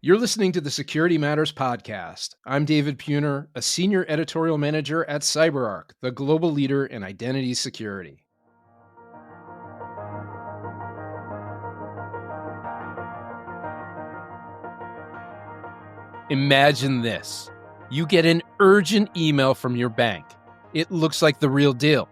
You're listening to the Security Matters podcast. I'm David Puner, a senior editorial manager at CyberArk, the global leader in identity security. Imagine this. You get an urgent email from your bank. It looks like the real deal.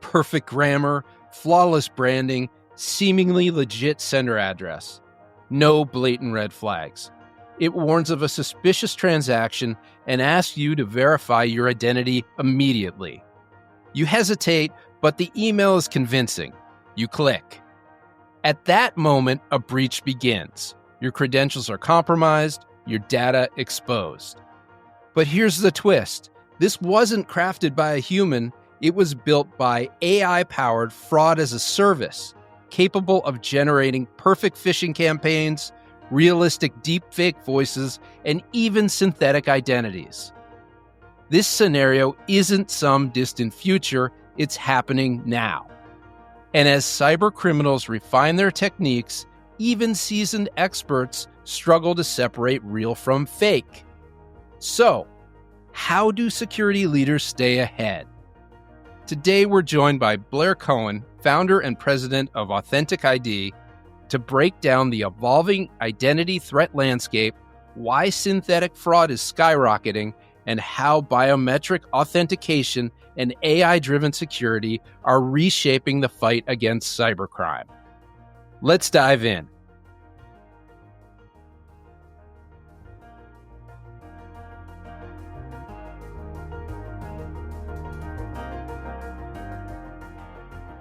Perfect grammar, flawless branding, seemingly legit sender address. No blatant red flags. It warns of a suspicious transaction and asks you to verify your identity immediately. You hesitate, but the email is convincing. You click. At that moment, a breach begins. Your credentials are compromised, your data exposed. But here's the twist. This wasn't crafted by a human. It was built by AI-powered fraud as a service, capable of generating perfect phishing campaigns, realistic deepfake voices, and even synthetic identities. This scenario isn't some distant future, it's happening now. And as cyber criminals refine their techniques, even seasoned experts struggle to separate real from fake. So, how do security leaders stay ahead? Today we're joined by Blair Cohen, founder and president of AuthenticID, to break down the evolving identity threat landscape, why synthetic fraud is skyrocketing, and how biometric authentication and AI-driven security are reshaping the fight against cybercrime. Let's dive in.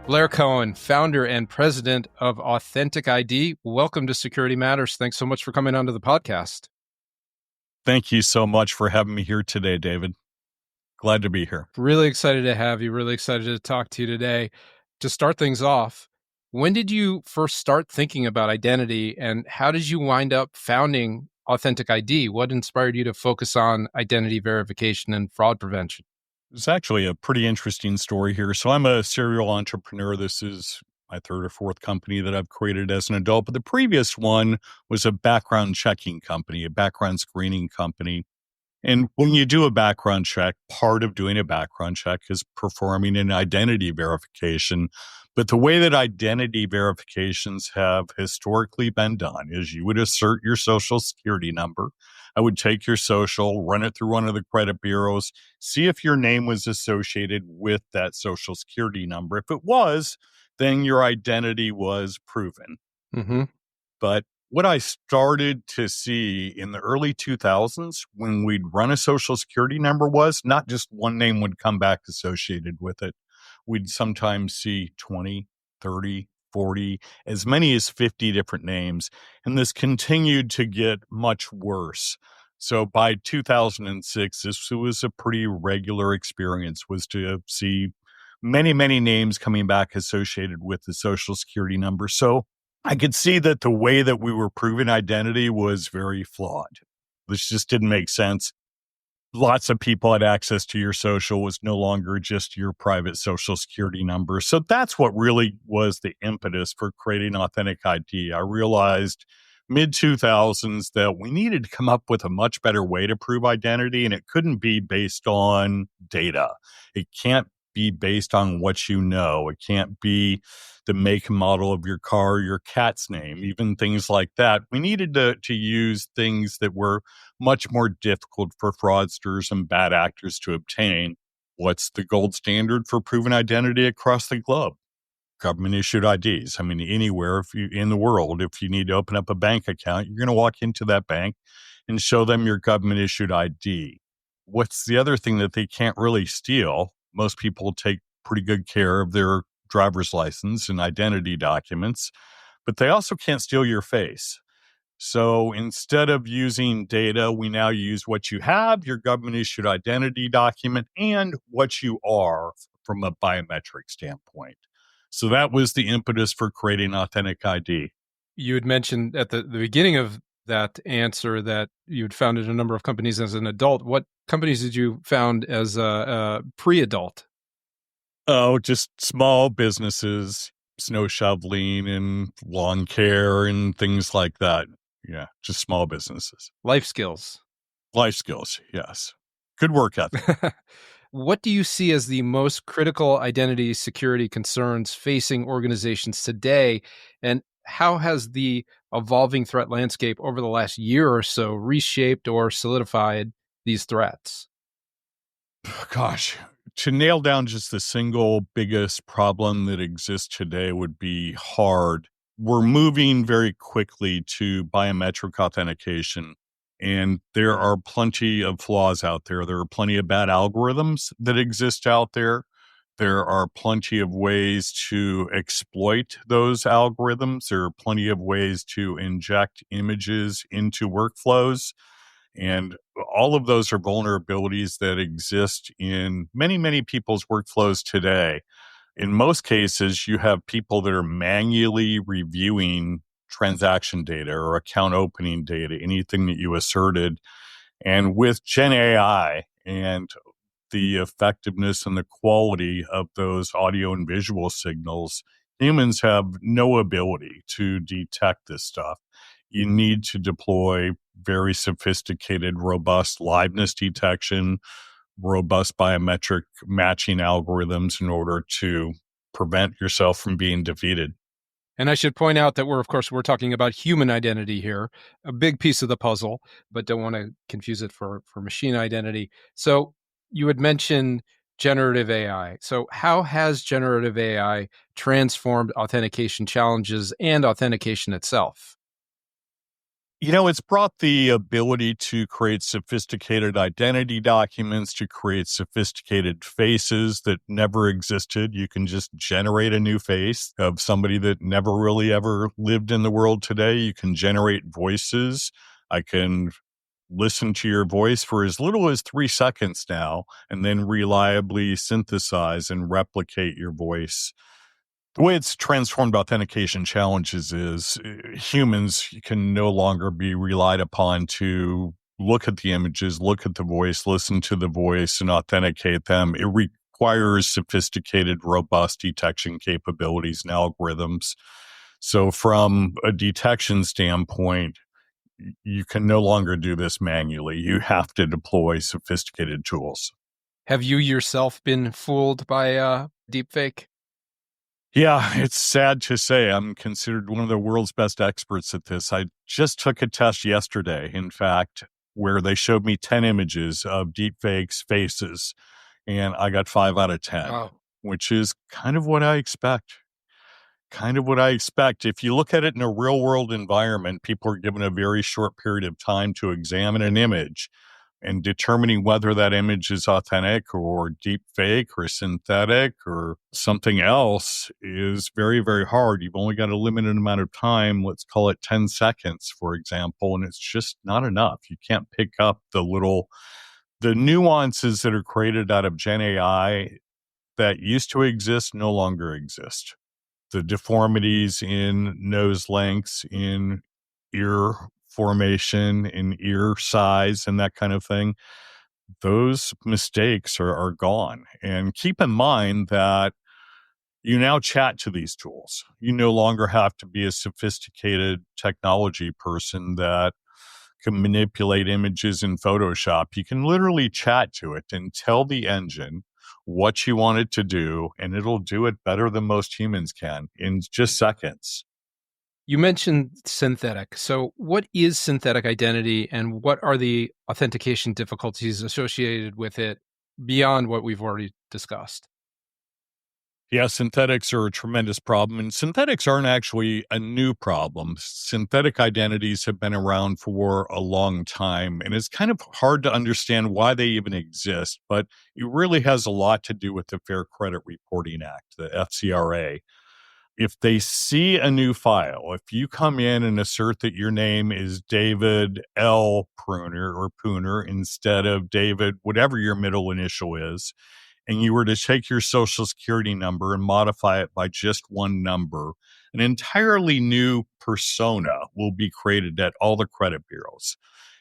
Blair Cohen, founder and president of AuthenticID. Welcome to Security Matters. Thanks so much for coming onto the podcast. Thank you so much for having me here today, David. Glad to be here. Really excited to have you. Really excited to talk to you today. To start things off, when did you first start thinking about identity, and how did you wind up founding AuthenticID? What inspired you to focus on identity verification and fraud prevention? It's actually a pretty interesting story here. So I'm a serial entrepreneur. This is my third or fourth company that I've created as an adult. But the previous one was a background checking company, a background screening company. And when you do a background check, part of doing a background check is performing an identity verification. But the way that identity verifications have historically been done is you would assert your social security number. I would take your social, run it through one of the credit bureaus, see if your name was associated with that social security number. If it was, then your identity was proven. Mm-hmm. But what I started to see in the early 2000s when we'd run a social security number was not just one name would come back associated with it. We'd sometimes see 20, 30, 40, as many as 50 different names. And this continued to get much worse. So by 2006, this was a pretty regular experience, was to see many, many names coming back associated with the social security number. So I could see that the way that we were proving identity was very flawed. This just didn't make sense. Lots of people had access to your social, was no longer just your private social security number. So that's what really was the impetus for creating AuthenticID. I realized mid-2000s that we needed to come up with a much better way to prove identity, and it couldn't be based on data. It can't be based on what you know. It can't be the make and model of your car, your cat's name, even things like that. We needed to use things that were much more difficult for fraudsters and bad actors to obtain. What's the gold standard for proven identity across the globe? Government issued IDs. I mean, anywhere in the world, if you need to open up a bank account, you're going to walk into that bank and show them your government issued ID. What's the other thing that they can't really steal? Most people take pretty good care of their driver's license and identity documents, but they also can't steal your face. So instead of using data, we now use what you have, your government issued identity document, and what you are from a biometric standpoint. So that was the impetus for creating AuthenticID. You had mentioned at the beginning of that answer that you had founded a number of companies as an adult. What companies did you found as a pre-adult? Oh, just small businesses, snow shoveling and lawn care and things like that. Yeah, just small businesses. Life skills. Life skills, yes. Good work ethic. What do you see as the most critical identity security concerns facing organizations today? And how has the evolving threat landscape over the last year or so reshaped or solidified these threats? Gosh, to nail down just the single biggest problem that exists today would be hard. We're moving very quickly to biometric authentication, and there are plenty of flaws out there. There are plenty of bad algorithms that exist out there. There are plenty of ways to exploit those algorithms. There are plenty of ways to inject images into workflows. And all of those are vulnerabilities that exist in many, many people's workflows today. In most cases, you have people that are manually reviewing transaction data or account opening data, anything that you asserted. And with Gen AI and the effectiveness and the quality of those audio and visual signals, humans have no ability to detect this stuff. You need to deploy very sophisticated, robust liveness detection, robust biometric matching algorithms in order to prevent yourself from being defeated. And I should point out that we're talking about human identity here, a big piece of the puzzle, but don't want to confuse it for machine identity. So you had mentioned generative AI. So how has generative AI transformed authentication challenges and authentication itself? You know, it's brought the ability to create sophisticated identity documents, to create sophisticated faces that never existed. You can just generate a new face of somebody that never really ever lived in the world today. You can generate voices. I can listen to your voice for as little as 3 seconds now, and then reliably synthesize and replicate your voice. The way it's transformed authentication challenges is humans can no longer be relied upon to look at the images, look at the voice, listen to the voice, and authenticate them. It requires sophisticated, robust detection capabilities and algorithms. So, from a detection standpoint, you can no longer do this manually. You have to deploy sophisticated tools. Have you yourself been fooled by deepfake? Yeah, it's sad to say I'm considered one of the world's best experts at this. I just took a test yesterday, in fact, where they showed me 10 images of deepfakes faces, and I got 5 out of 10, Oh, which is kind of what I expect. Kind of what I expect. If you look at it in a real world environment, people are given a very short period of time to examine an image, and determining whether that image is authentic or deep fake or synthetic or something else is very, very hard. You've only got a limited amount of time. Let's call it 10 seconds, for example, and it's just not enough. You can't pick up the nuances that are created out of Gen AI that used to exist no longer exist. The deformities in nose lengths, in ear formation, in ear size, and that kind of thing, those mistakes are gone. And keep in mind that you now chat to these tools. You no longer have to be a sophisticated technology person that can manipulate images in Photoshop. You can literally chat to it and tell the engine what you want it to do, and it'll do it better than most humans can in just seconds. you mentioned synthetic. So, what is synthetic identity and what are the authentication difficulties associated with it beyond what we've already discussed? Yeah, synthetics are a tremendous problem, and synthetics aren't actually a new problem. Synthetic identities have been around for a long time, and it's kind of hard to understand why they even exist, but it really has a lot to do with the Fair Credit Reporting Act, the FCRA. If they see a new file, if you come in and assert that your name is David L. Pruner or Pooner instead of David, whatever your middle initial is, and you were to take your social security number and modify it by just one number, an entirely new persona will be created at all the credit bureaus.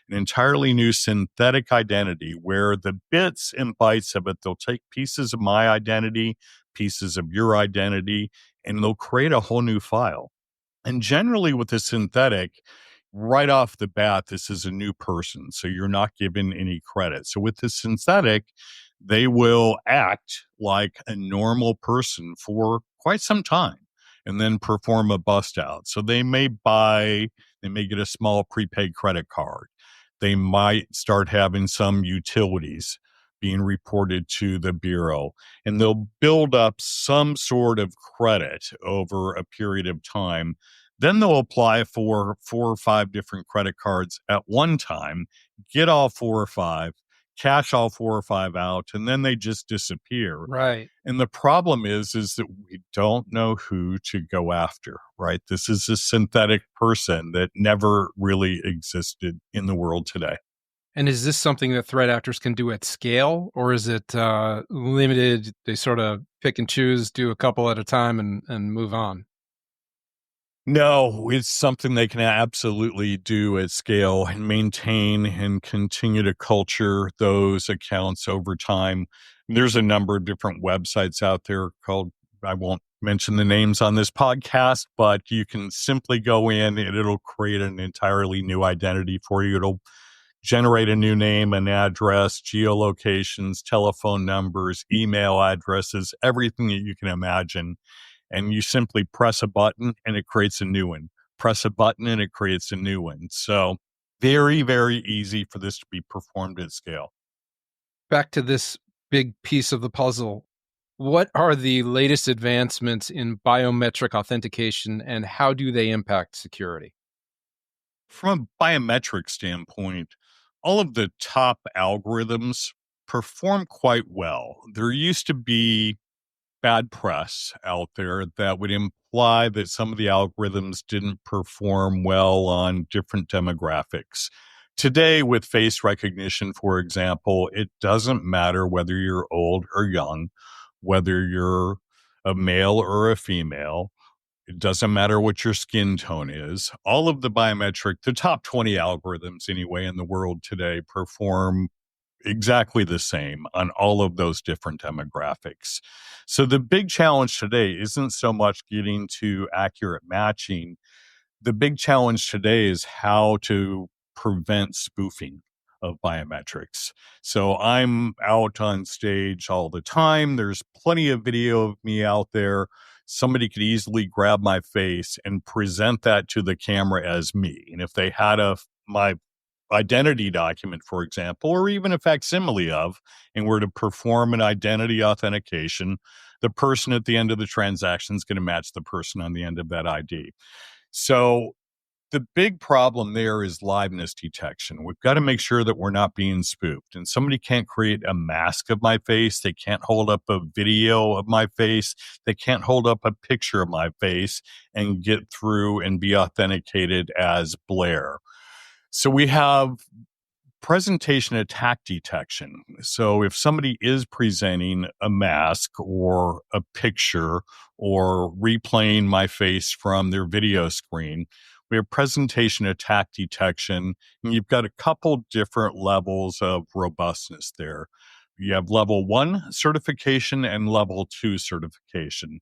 An entirely new synthetic identity where the bits and bytes of it, they'll take pieces of my identity, pieces of your identity, and they'll create a whole new file. And generally with the synthetic, right off the bat, this is a new person. So you're not given any credit. So with the synthetic, they will act like a normal person for quite some time and then perform a bust out. So they may get a small prepaid credit card. They might start having some utilities being reported to the Bureau, and they'll build up some sort of credit over a period of time. Then they'll apply for 4 or 5 different credit cards at one time, get all 4 or 5, cash all 4 or 5 out, and then they just disappear. Right. And the problem is that we don't know who to go after, right? This is a synthetic person that never really existed in the world today. And is this something that threat actors can do at scale, or is it limited? They sort of pick and choose, do a couple at a time, and move on. No, it's something they can absolutely do at scale and maintain and continue to culture those accounts over time. There's a number of different websites out there called, I won't mention the names on this podcast, but you can simply go in and it'll create an entirely new identity for you. It'll generate a new name, an address, geolocations, telephone numbers, email addresses, everything that you can imagine, and you simply press a button and it creates a new one. Press a button and it creates a new one. So very, very easy for this to be performed at scale. Back to this big piece of the puzzle. What are the latest advancements in biometric authentication, and how do they impact security? From a biometric standpoint, all of the top algorithms perform quite well. There used to be bad press out there that would imply that some of the algorithms didn't perform well on different demographics. Today, with face recognition, for example, it doesn't matter whether you're old or young, whether you're a male or a female. It doesn't matter what your skin tone is. All of the biometric, the top 20 algorithms anyway in the world today perform exactly the same on all of those different demographics. So the big challenge today isn't so much getting to accurate matching. The big challenge today is how to prevent spoofing of biometrics. So I'm out on stage all the time. There's plenty of video of me out there. Somebody could easily grab my face and present that to the camera as me. And if they had my identity document, for example, or even a facsimile of, and were to perform an identity authentication, the person at the end of the transaction is going to match the person on the end of that ID. So the big problem there is liveness detection. We've got to make sure that we're not being spoofed. And somebody can't create a mask of my face. They can't hold up a video of my face. They can't hold up a picture of my face and get through and be authenticated as Blair. So we have presentation attack detection. So if somebody is presenting a mask or a picture or replaying my face from their video screen, we have presentation attack detection, and you've got a couple different levels of robustness there. You have level 1 certification and level 2 certification.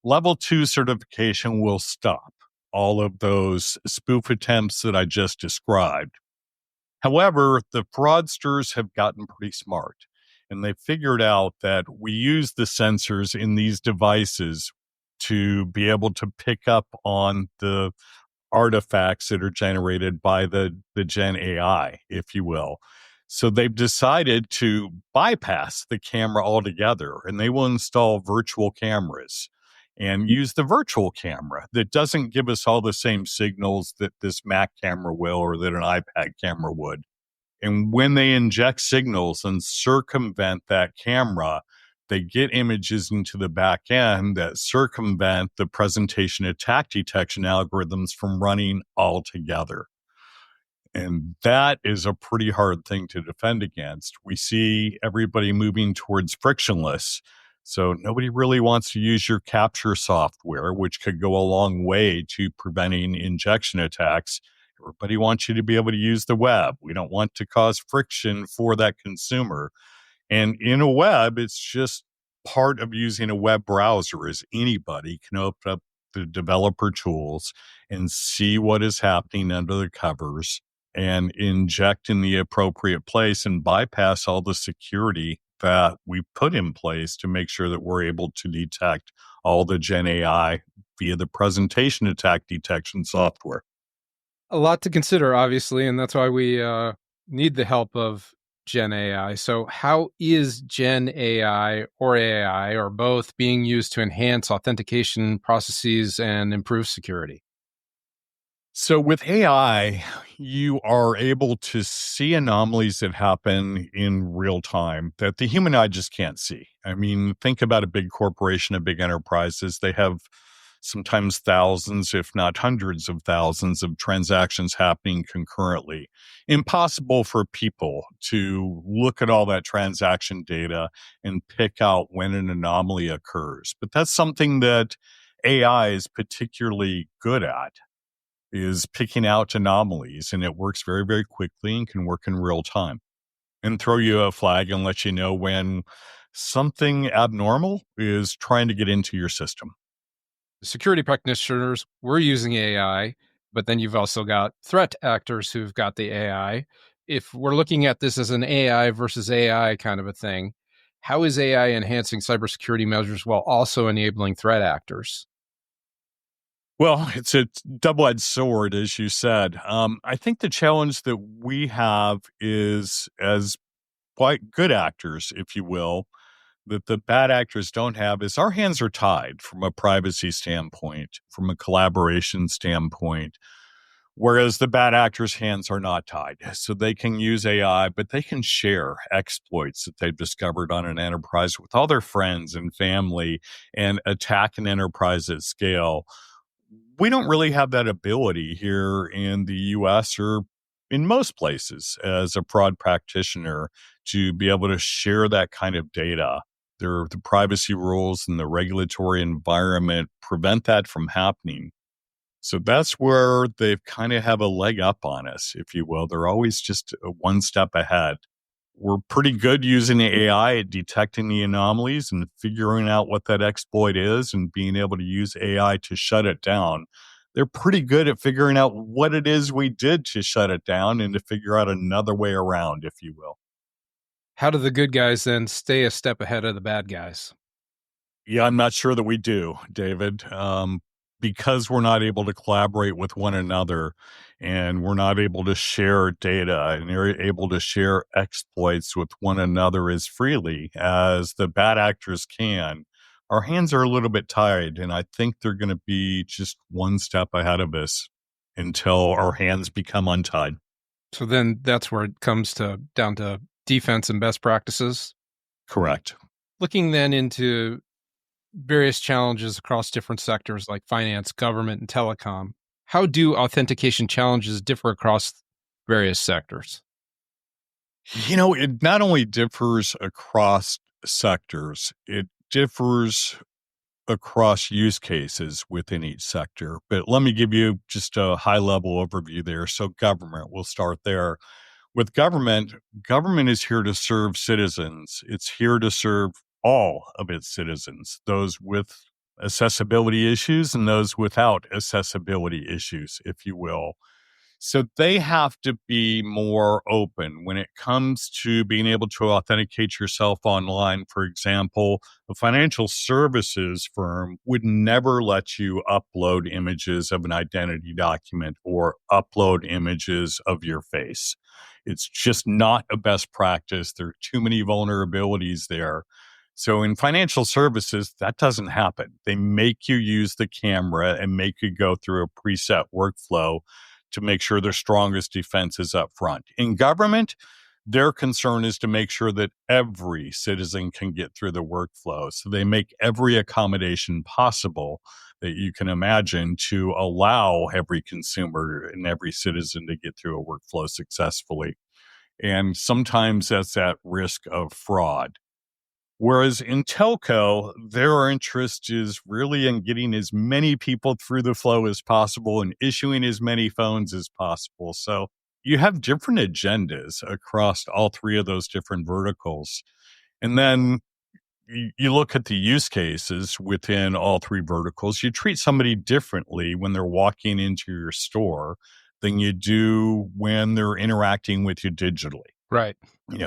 Level 2 certification will stop all of those spoof attempts that I just described. However, the fraudsters have gotten pretty smart, and they figured out that we use the sensors in these devices to be able to pick up on the artifacts that are generated by the Gen AI, if you will. So they've decided to bypass the camera altogether, and they will install virtual cameras and use the virtual camera that doesn't give us all the same signals that this Mac camera will or that an iPad camera would. And when they inject signals and circumvent that camera, they get images into the back end that circumvent the presentation attack detection algorithms from running altogether. And that is a pretty hard thing to defend against. We see everybody moving towards frictionless. So nobody really wants to use your capture software, which could go a long way to preventing injection attacks. Everybody wants you to be able to use the web. We don't want to cause friction for that consumer. And in a web, it's just part of using a web browser is anybody can open up the developer tools and see what is happening under the covers and inject in the appropriate place and bypass all the security that we put in place to make sure that we're able to detect all the Gen AI via the presentation attack detection software. A lot to consider, obviously, and that's why we need the help of Gen AI. So, how is Gen AI or both being used to enhance authentication processes and improve security? So with AI, you are able to see anomalies that happen in real time that the human eye just can't see. I mean, think about a big corporation, a big enterprises. They have sometimes thousands, if not hundreds of thousands of transactions happening concurrently. Impossible for people to look at all that transaction data and pick out when an anomaly occurs. But that's something that AI is particularly good at, is picking out anomalies, and it works very, very quickly and can work in real time and throw you a flag and let you know when something abnormal is trying to get into your system. Security practitioners, we're using AI, but then you've also got threat actors who've got the AI. If we're looking at this as an AI versus AI kind of a thing, how is AI enhancing cybersecurity measures while also enabling threat actors? Well, it's a double-edged sword, as you said. I think the challenge that we have is, as quite good actors, if you will, that the bad actors don't have, is our hands are tied from a privacy standpoint, from a collaboration standpoint, whereas the bad actors' hands are not tied. So they can use AI, but they can share exploits that they've discovered on an enterprise with all their friends and family and attack an enterprise at scale. We don't really have that ability here in the US or in most places as a fraud practitioner to be able to share that kind of data. The privacy rules and the regulatory environment prevent that from happening. So that's where they kind of have a leg up on us, if you will. They're always just one step ahead. We're pretty good using the AI at detecting the anomalies and figuring out what that exploit is and being able to use AI to shut it down. They're pretty good at figuring out what it is we did to shut it down and to figure out another way around, if you will. How do the good guys then stay a step ahead of the bad guys? Yeah, I'm not sure that we do, David. Because we're not able to collaborate with one another and we're not able to share data and you're able to share exploits with one another as freely as the bad actors can, our hands are a little bit tied. And I think they're going to be just one step ahead of us until our hands become untied. So then that's where it comes to down to defense and best practices. Correct. Looking then into various challenges across different sectors like finance, government, and telecom. How do authentication challenges differ across various sectors? You know, it not only differs across sectors, it differs across use cases within each sector. But let me give you just a high level overview there. So, government, we'll start there. With government, government is here to serve citizens, it's here to serve all of its citizens, those with accessibility issues and those without accessibility issues, if you will. So they have to be more open when it comes to being able to authenticate yourself online. For example, a financial services firm would never let you upload images of an identity document or upload images of your face. It's just not a best practice. There are too many vulnerabilities there. So in financial services, that doesn't happen. They make you use the camera and make you go through a preset workflow to make sure their strongest defense is up front. In government, their concern is to make sure that every citizen can get through the workflow. So they make every accommodation possible that you can imagine to allow every consumer and every citizen to get through a workflow successfully. And sometimes that's at risk of fraud. Whereas in telco, their interest is really in getting as many people through the flow as possible and issuing as many phones as possible. So you have different agendas across all three of those different verticals. And then you look at the use cases within all three verticals, you treat somebody differently when they're walking into your store than you do when they're interacting with you digitally. Right.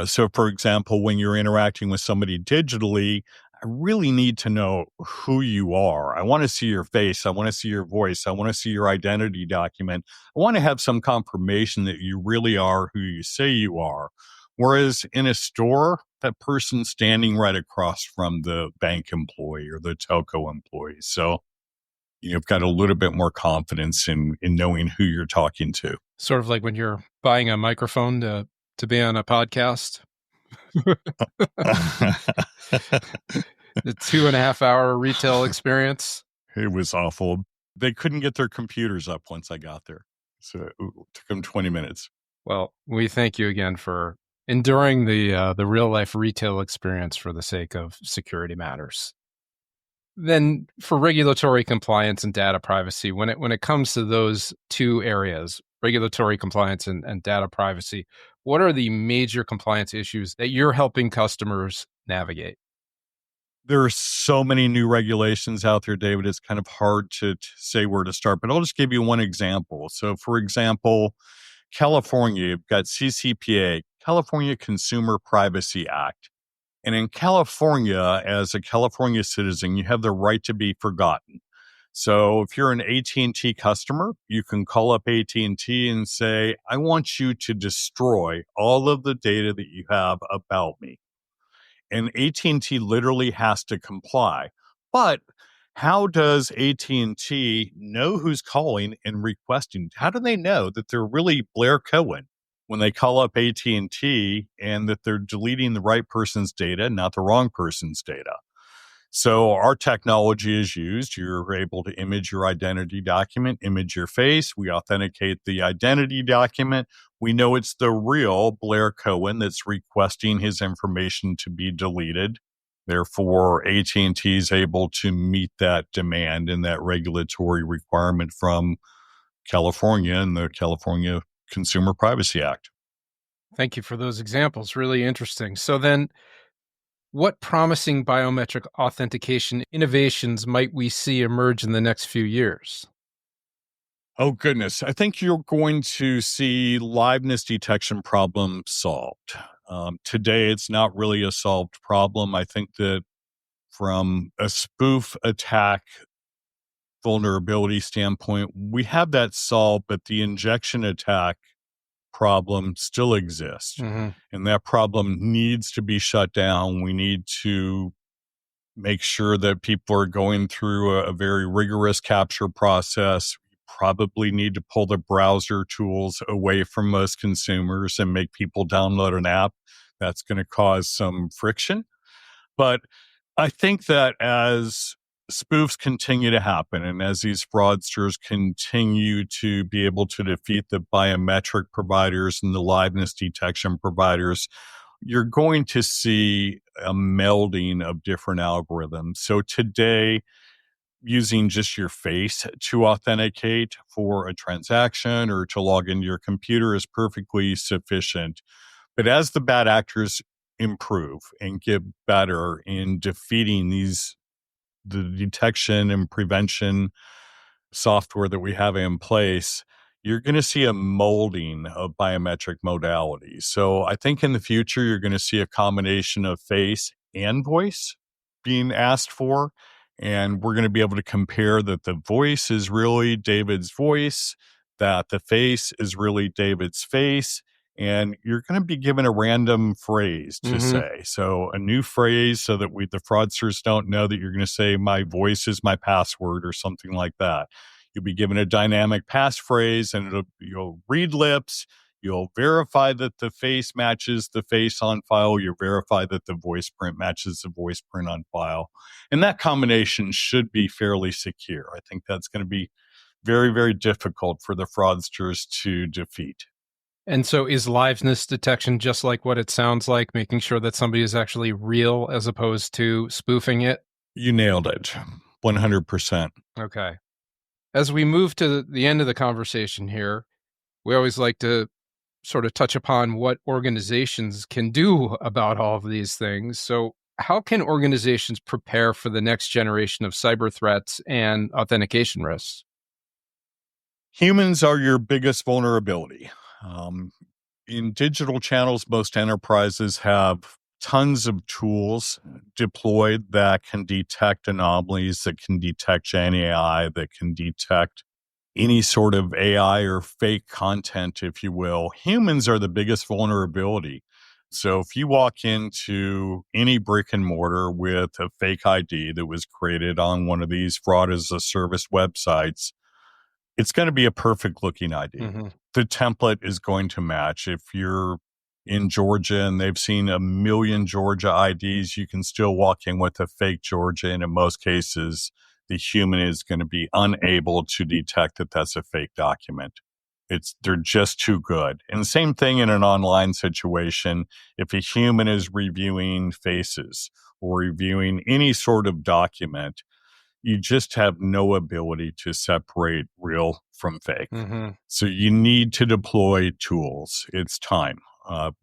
So for example, when you're interacting with somebody digitally, I really need to know who you are. I want to see your face. I want to see your voice. I want to see your identity document. I want to have some confirmation that you really are who you say you are. Whereas in a store, that person's standing right across from the bank employee or the telco employee. So you've got a little bit more confidence in knowing who you're talking to. Sort of like when you're buying a microphone to be on a podcast. The 2.5 hour retail experience. It was awful. They couldn't get their computers up once I got there. So it took them 20 minutes. Well, we thank you again for enduring the real life retail experience for the sake of security matters. Then for regulatory compliance and data privacy, when it comes to those two areas, regulatory compliance and data privacy, what are the major compliance issues that you're helping customers navigate? There are so many new regulations out there, David. It's kind of hard to say where to start, but I'll just give you one example. So, for example, California, you've got CCPA, California Consumer Privacy Act. And in California, as a California citizen, you have the right to be forgotten. So if you're an AT&T customer, you can call up AT&T and say, I want you to destroy all of the data that you have about me. And AT&T literally has to comply. But how does AT&T know who's calling and requesting? How do they know that they're really Blair Cohen when they call up AT&T and that they're deleting the right person's data, not the wrong person's data? So our technology is used. You're able to image your identity document, image your face. We authenticate the identity document. We know it's the real Blair Cohen that's requesting his information to be deleted. Therefore, AT&T is able to meet that demand and that regulatory requirement from California and the California Consumer Privacy Act. Thank you for those examples. Really interesting. So then, what promising biometric authentication innovations might we see emerge in the next few years? Oh, goodness. I think you're going to see liveness detection problem solved. Today, it's not really a solved problem. I think that from a spoof attack vulnerability standpoint, we have that solved, but the injection attack problem still exists. Mm-hmm. And that problem needs to be shut down. We need to make sure that people are going through a very rigorous capture process. We probably need to pull the browser tools away from most consumers and make people download an app. That's going to cause some friction. But I think that as spoofs continue to happen and as these fraudsters continue to be able to defeat the biometric providers and the liveness detection providers, you're going to see a melding of different algorithms. So today, using just your face to authenticate for a transaction or to log into your computer is perfectly sufficient. But as the bad actors improve and get better in defeating the detection and prevention software that we have in place, you're going to see a molding of biometric modalities. So I think in the future, you're going to see a combination of face and voice being asked for. And we're going to be able to compare that the voice is really David's voice, that the face is really David's face. And you're going to be given a random phrase to say. So a new phrase so that the fraudsters don't know that you're going to say, my voice is my password or something like that. You'll be given a dynamic passphrase and you'll read lips. You'll verify that the face matches the face on file. You'll verify that the voice print matches the voice print on file. And that combination should be fairly secure. I think that's going to be very, very difficult for the fraudsters to defeat. And so is liveness detection just like what it sounds like, making sure that somebody is actually real as opposed to spoofing it? You nailed it. 100%. Okay. As we move to the end of the conversation here, we always like to sort of touch upon what organizations can do about all of these things. So How can organizations prepare for the next generation of cyber threats and authentication risks? Humans are your biggest vulnerability. Um, in digital channels, most enterprises have tons of tools deployed that can detect anomalies, that can detect Gen AI, that can detect any sort of AI or fake content, if you will. Humans are the biggest vulnerability. So if you walk into any brick and mortar with a fake ID that was created on one of these fraud as a service websites, it's going to be a perfect looking ID. Mm-hmm. The template is going to match. If you're in Georgia and they've seen a million Georgia IDs, you can still walk in with a fake Georgia. And in most cases, the human is going to be unable to detect that that's a fake document. They're just too good. And the same thing in an online situation. If a human is reviewing faces or reviewing any sort of document, you just have no ability to separate real from fake. Mm-hmm. So you need to deploy tools. It's time.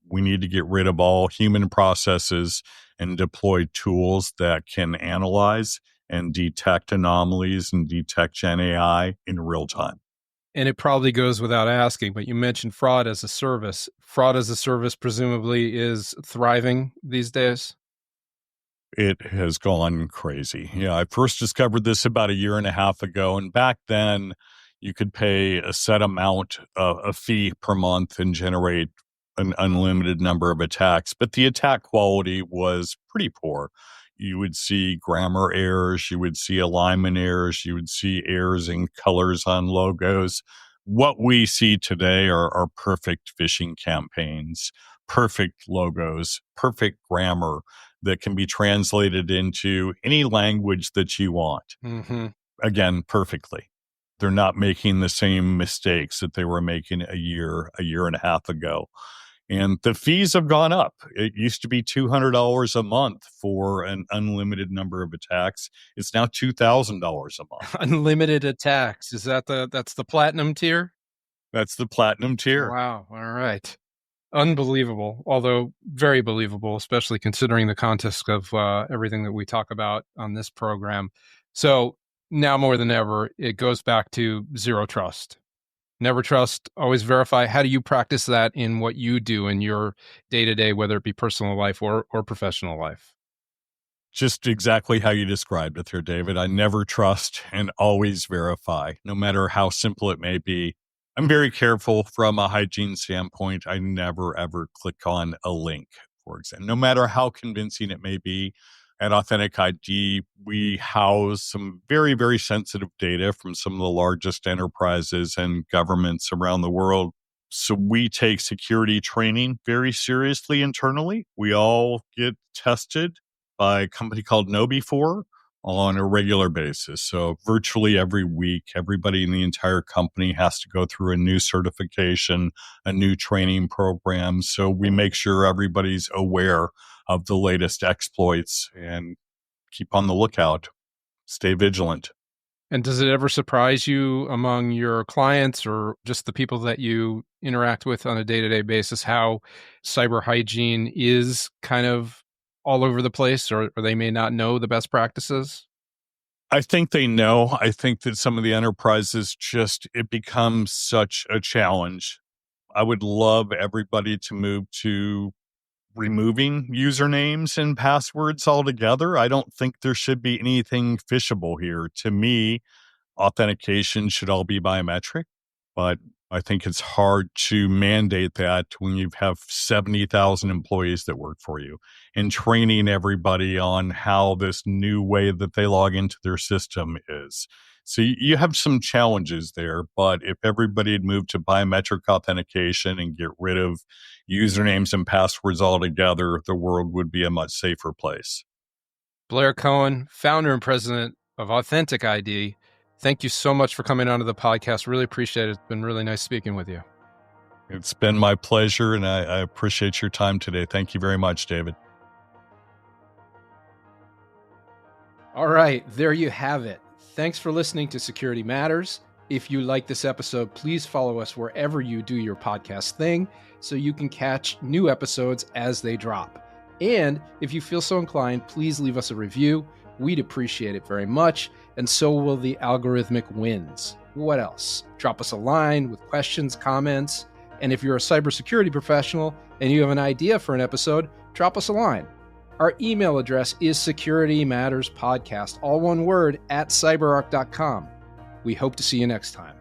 We need to get rid of all human processes and deploy tools that can analyze and detect anomalies and detect Gen AI in real time. And it probably goes without asking, but you mentioned fraud as a service. Fraud as a service presumably is thriving these days. It has gone crazy. Yeah, I first discovered this about a year and a half ago. And back then, you could pay a set amount, a fee per month, and generate an unlimited number of attacks. But the attack quality was pretty poor. You would see grammar errors, you would see alignment errors, you would see errors in colors on logos. What we see today are perfect phishing campaigns, perfect logos, perfect grammar that can be translated into any language that you want. Mm-hmm. Again, perfectly. They're not making the same mistakes that they were making a year and a half ago. And the fees have gone up. It used to be $200 a month for an unlimited number of attacks. It's now $2,000 a month. Unlimited attacks. Is that's the platinum tier? That's the platinum tier. Wow. All right. Unbelievable, although very believable, especially considering the context of everything that we talk about on this program. So now more than ever, it goes back to zero trust. Never trust, always verify. How do you practice that in what you do in your day to day, whether it be personal life or professional life? Just exactly how you described it there, David. I never trust and always verify, no matter how simple it may be. I'm very careful from a hygiene standpoint. I never, ever click on a link, for example, no matter how convincing it may be. At Authentic ID, we house some very, very sensitive data from some of the largest enterprises and governments around the world. So we take security training very seriously internally. We all get tested by a company called KnowBe4 on a regular basis. So virtually every week, everybody in the entire company has to go through a new certification, a new training program. So we make sure everybody's aware of the latest exploits and keep on the lookout. Stay vigilant. And does it ever surprise you among your clients or just the people that you interact with on a day to day basis how cyber hygiene is kind of all over the place, or they may not know the best practices? I think they know. I think that some of the enterprises it becomes such a challenge. I would love everybody to move to removing usernames and passwords altogether. I don't think there should be anything phishable here. To me, authentication should all be biometric, but I think it's hard to mandate that when you have 70,000 employees that work for you and training everybody on how this new way that they log into their system is. So you have some challenges there, but if everybody had moved to biometric authentication and get rid of usernames and passwords altogether, the world would be a much safer place. Blair Cohen, founder and president of AuthenticID. Thank you so much for coming onto the podcast. Really appreciate it. It's been really nice speaking with you. It's been my pleasure, and I appreciate your time today. Thank you very much, David. All right, there you have it. Thanks for listening to Security Matters. If you like this episode, please follow us wherever you do your podcast thing so you can catch new episodes as they drop. And if you feel so inclined, please leave us a review. We'd appreciate it very much, and so will the algorithmic wins. What else? Drop us a line with questions, comments, and if you're a cybersecurity professional and you have an idea for an episode, drop us a line. Our email address is securitymatterspodcast, all one word, @cyberark.com. We hope to see you next time.